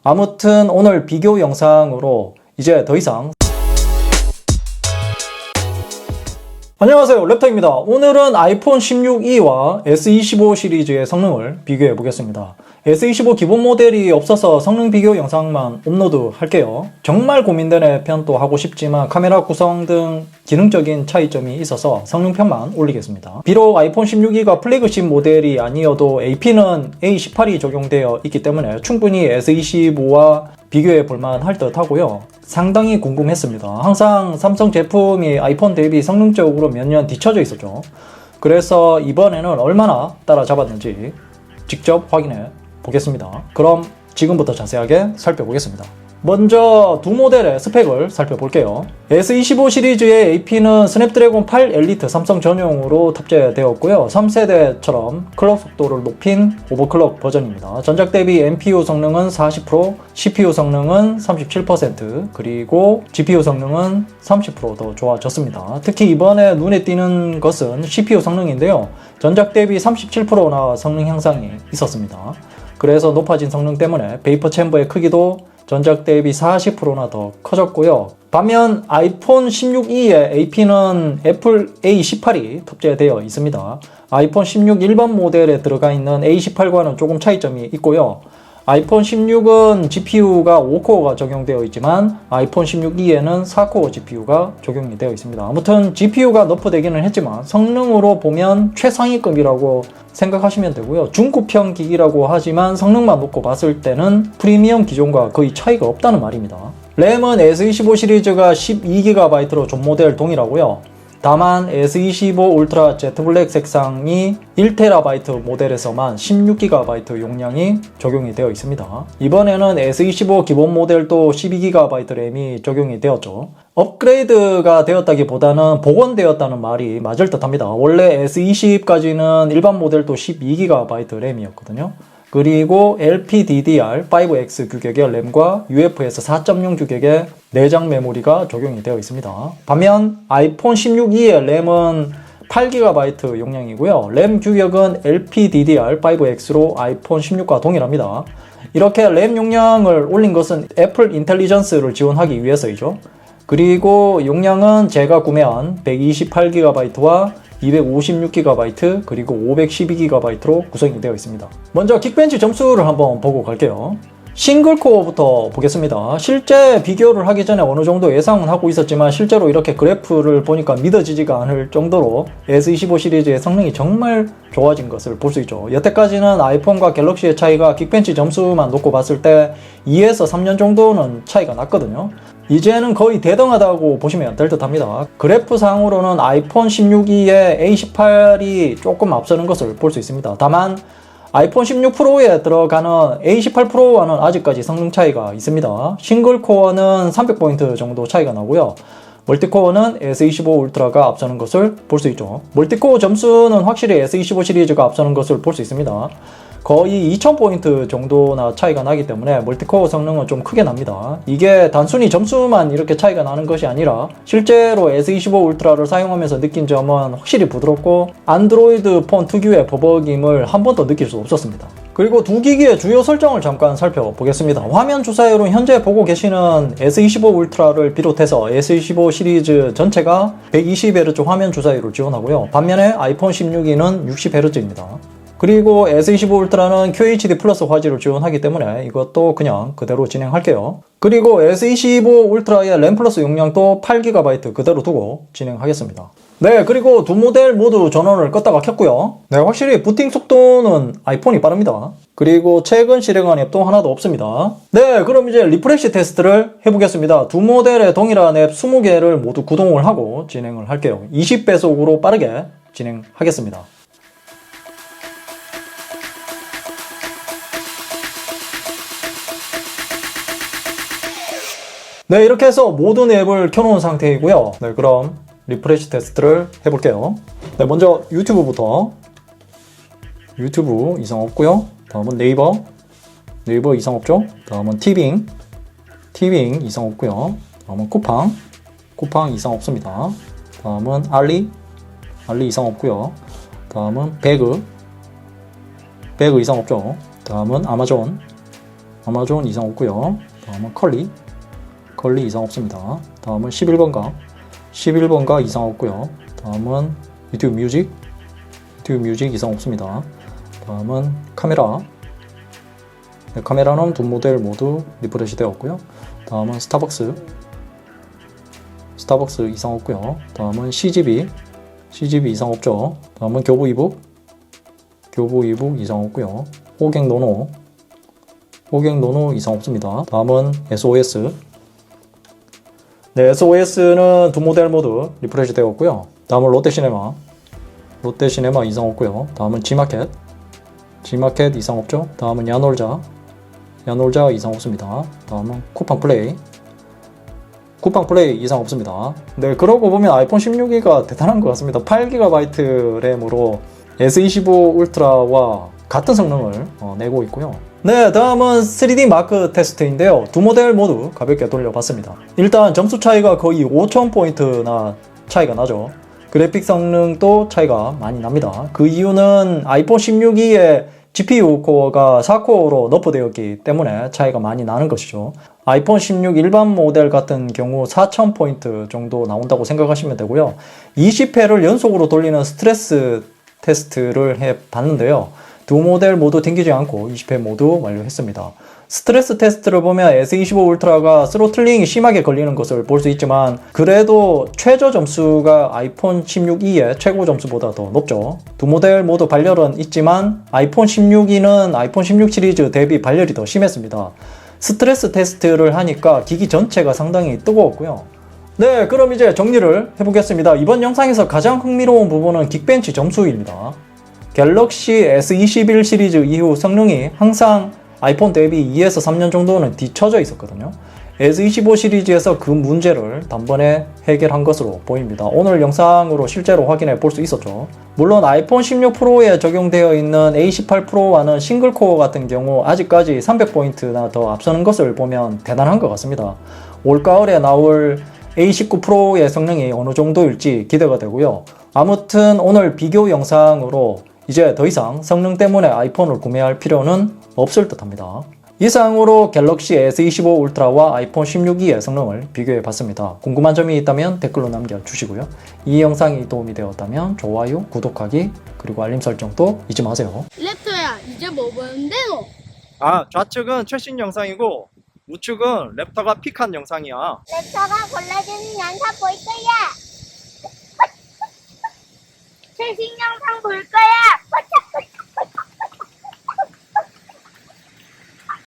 아무튼 오늘 비교 영상으로 이제 더 이상 안녕하세요, 랩터입니다. 오늘은 아이폰 16e와 S25 시리즈의 성능을 비교해 보겠습니다. S25 기본 모델이 없어서 성능 비교 영상만 업로드 할게요. 정말 고민되는 편도 하고 싶지만 카메라 구성 등 기능적인 차이점이 있어서 성능편만 올리겠습니다. 비록 아이폰 16e가 플래그십 모델이 아니어도 AP는 A18이 적용되어 있기 때문에 충분히 S25와 비교해 볼만 할 듯 하고요. 상당히 궁금했습니다. 항상 삼성 제품이 아이폰 대비 성능적으로 몇 년 뒤처져 있었죠. 그래서 이번에는 얼마나 따라잡았는지 직접 확인해 보겠습니다. 그럼 지금부터 자세하게 살펴보겠습니다. 먼저 두 모델의 스펙을 살펴볼게요. S25 시리즈의 AP는 스냅드래곤 8 엘리트 삼성 전용으로 탑재되었고요. 3세대처럼 클럭 속도를 높인 오버클럭 버전입니다. 전작 대비 NPU 성능은 40%, CPU 성능은 37%, 그리고 GPU 성능은 30% 더 좋아졌습니다. 특히 이번에 눈에 띄는 것은 CPU 성능인데요. 전작 대비 37%나 성능 향상이 있었습니다. 그래서 높아진 성능 때문에 베이퍼 챔버의 크기도 전작 대비 40%나 더 커졌고요. 반면 아이폰 16e의 AP는 애플 A18이 탑재되어 있습니다. 아이폰 16 일반 모델에 들어가 있는 A18과는 조금 차이점이 있고요. 아이폰 16은 GPU가 5코어가 적용되어 있지만 아이폰 16e에는 4코어 GPU가 적용이 되어 있습니다. 아무튼 GPU가 너프되기는 했지만 성능으로 보면 최상위급이라고 생각하시면 되고요. 중급형 기기라고 하지만 성능만 놓고 봤을 때는 프리미엄 기종과 거의 차이가 없다는 말입니다. 램은 S25 시리즈가 12GB로 존 모델 동일하고요. 다만 S25 울트라 제트 블랙 색상이 1TB 모델에서만 16GB 용량이 적용이 되어 있습니다. 이번에는 S25 기본 모델도 12GB 램이 적용이 되었죠. 업그레이드가 되었다기보다는 복원되었다는 말이 맞을 듯 합니다. 원래 S20까지는 일반 모델도 12GB 램이었거든요. 그리고 LPDDR5X 규격의 램과 UFS 4.0 규격의 내장 메모리가 적용이 되어 있습니다. 반면 아이폰 16e의 램은 8GB 용량이고요. 램 규격은 LPDDR5X로 아이폰 16과 동일합니다. 이렇게 램 용량을 올린 것은 애플 인텔리전스를 지원하기 위해서이죠. 그리고 용량은 제가 구매한 128GB와 256GB 그리고 512GB로 구성이 되어 있습니다. 먼저 긱벤치 점수를 한번 보고 갈게요. 싱글코어부터 보겠습니다. 실제 비교를 하기 전에 어느 정도 예상은 하고 있었지만 실제로 이렇게 그래프를 보니까 믿어지지가 않을 정도로 S25 시리즈의 성능이 정말 좋아진 것을 볼 수 있죠. 여태까지는 아이폰과 갤럭시의 차이가 긱벤치 점수만 놓고 봤을 때 2에서 3년 정도는 차이가 났거든요. 이제는 거의 대등하다고 보시면 될 듯 합니다. 그래프상으로는 아이폰 16e의 A18이 조금 앞서는 것을 볼 수 있습니다. 다만 아이폰 16 프로에 들어가는 A18 프로와는 아직까지 성능 차이가 있습니다. 싱글코어는 300포인트 정도 차이가 나고요. 멀티코어는 S25 울트라가 앞서는 것을 볼 수 있죠. 멀티코어 점수는 확실히 S25 시리즈가 앞서는 것을 볼 수 있습니다. 거의 2000포인트 정도나 차이가 나기 때문에 멀티코어 성능은 좀 크게 납니다. 이게 단순히 점수만 이렇게 차이가 나는 것이 아니라 실제로 S25 울트라를 사용하면서 느낀 점은 확실히 부드럽고 안드로이드 폰 특유의 버벅임을 한 번도 느낄 수 없었습니다. 그리고 두 기기의 주요 설정을 잠깐 살펴보겠습니다. 화면 주사율은 현재 보고 계시는 S25 울트라를 비롯해서 S25 시리즈 전체가 120Hz 화면 주사율을 지원하고요. 반면에 아이폰 16e는 60Hz입니다. 그리고 S25 울트라는 QHD 플러스 화질을 지원하기 때문에 이것도 그냥 그대로 진행할게요. 그리고 S25 울트라의 램 플러스 용량도 8GB 그대로 두고 진행하겠습니다. 네, 그리고 두 모델 모두 전원을 껐다가 켰고요. 네, 확실히 부팅 속도는 아이폰이 빠릅니다. 그리고 최근 실행한 앱도 하나도 없습니다. 네, 그럼 이제 리프레시 테스트를 해보겠습니다. 두 모델의 동일한 앱 20개를 모두 구동을 하고 진행을 할게요. 20배속으로 빠르게 진행하겠습니다. 네, 이렇게 해서 모든 앱을 켜놓은 상태이고요. 네, 그럼 리프레시 테스트를 해볼게요. 네, 먼저 유튜브부터. 유튜브 이상 없고요. 다음은 네이버 이상 없죠. 다음은 티빙 이상 없고요. 다음은 쿠팡 이상 없습니다. 다음은 알리 이상 없고요. 다음은 배그 이상 없죠. 다음은 아마존 아마존 이상 없고요. 다음은 컬리 이상 없습니다. 다음은 11번가 이상 없고요. 다음은 유튜브 뮤직 이상 없습니다. 다음은 카메라, 네, 카메라는 두 모델 모두 리프레시 되었고요. 다음은 스타벅스 이상 없고요. 다음은 CGV 이상 없죠. 다음은 교보 이북 이상 없고요. 호갱 노노 이상 없습니다. 다음은 SOS. 네, SOS는 두 모델 모두 리프레시 되었고요. 다음은 롯데시네마 이상 없고요. 다음은 G마켓 이상 없죠. 다음은 야놀자 이상 없습니다. 다음은 쿠팡플레이 이상 없습니다. 네, 그러고 보면 아이폰 16이가 대단한 것 같습니다. 8GB 램으로 S25 울트라와 같은 성능을 내고 있고요. 네, 다음은 3D 마크 테스트인데요. 두 모델 모두 가볍게 돌려봤습니다. 일단 점수 차이가 거의 5000포인트나 차이가 나죠. 그래픽 성능도 차이가 많이 납니다. 그 이유는 아이폰 16이의 GPU 코어가 4코어로 너프되었기 때문에 차이가 많이 나는 것이죠. 아이폰 16 일반 모델 같은 경우 4000포인트 정도 나온다고 생각하시면 되고요. 20회를 연속으로 돌리는 스트레스 테스트를 해봤는데요. 두 모델 모두 튕기지 않고 20회 모두 완료했습니다. 스트레스 테스트를 보면 S25 울트라가 스로틀링이 심하게 걸리는 것을 볼 수 있지만 그래도 최저 점수가 아이폰 16e의 최고 점수보다 더 높죠. 두 모델 모두 발열은 있지만 아이폰 16e는 아이폰 16 시리즈 대비 발열이 더 심했습니다. 스트레스 테스트를 하니까 기기 전체가 상당히 뜨거웠고요. 네, 그럼 이제 정리를 해보겠습니다. 이번 영상에서 가장 흥미로운 부분은 긱벤치 점수입니다. 갤럭시 S21 시리즈 이후 성능이 항상 아이폰 대비 2에서 3년 정도는 뒤처져 있었거든요. S25 시리즈에서 그 문제를 단번에 해결한 것으로 보입니다. 오늘 영상으로 실제로 확인해 볼 수 있었죠. 물론 아이폰 16 프로에 적용되어 있는 A18 프로와는 싱글코어 같은 경우 아직까지 300포인트나 더 앞서는 것을 보면 대단한 것 같습니다. 올가을에 나올 A19 프로의 성능이 어느 정도일지 기대가 되고요. 아무튼 오늘 비교 영상으로 이제 더 이상 성능 때문에 아이폰을 구매할 필요는 없을 듯 합니다. 이상으로 갤럭시 S25 울트라와 아이폰 16e의 성능을 비교해 봤습니다. 궁금한 점이 있다면 댓글로 남겨주시고요. 이 영상이 도움이 되었다면 좋아요, 구독하기, 그리고 알림 설정도 잊지 마세요. 랩터야, 이제 뭐 보는데 너? 좌측은 최신 영상이고 우측은 랩터가 픽한 영상이야. 랩터가 골라주는 영상 볼 거야. 최신 영상 볼 거야.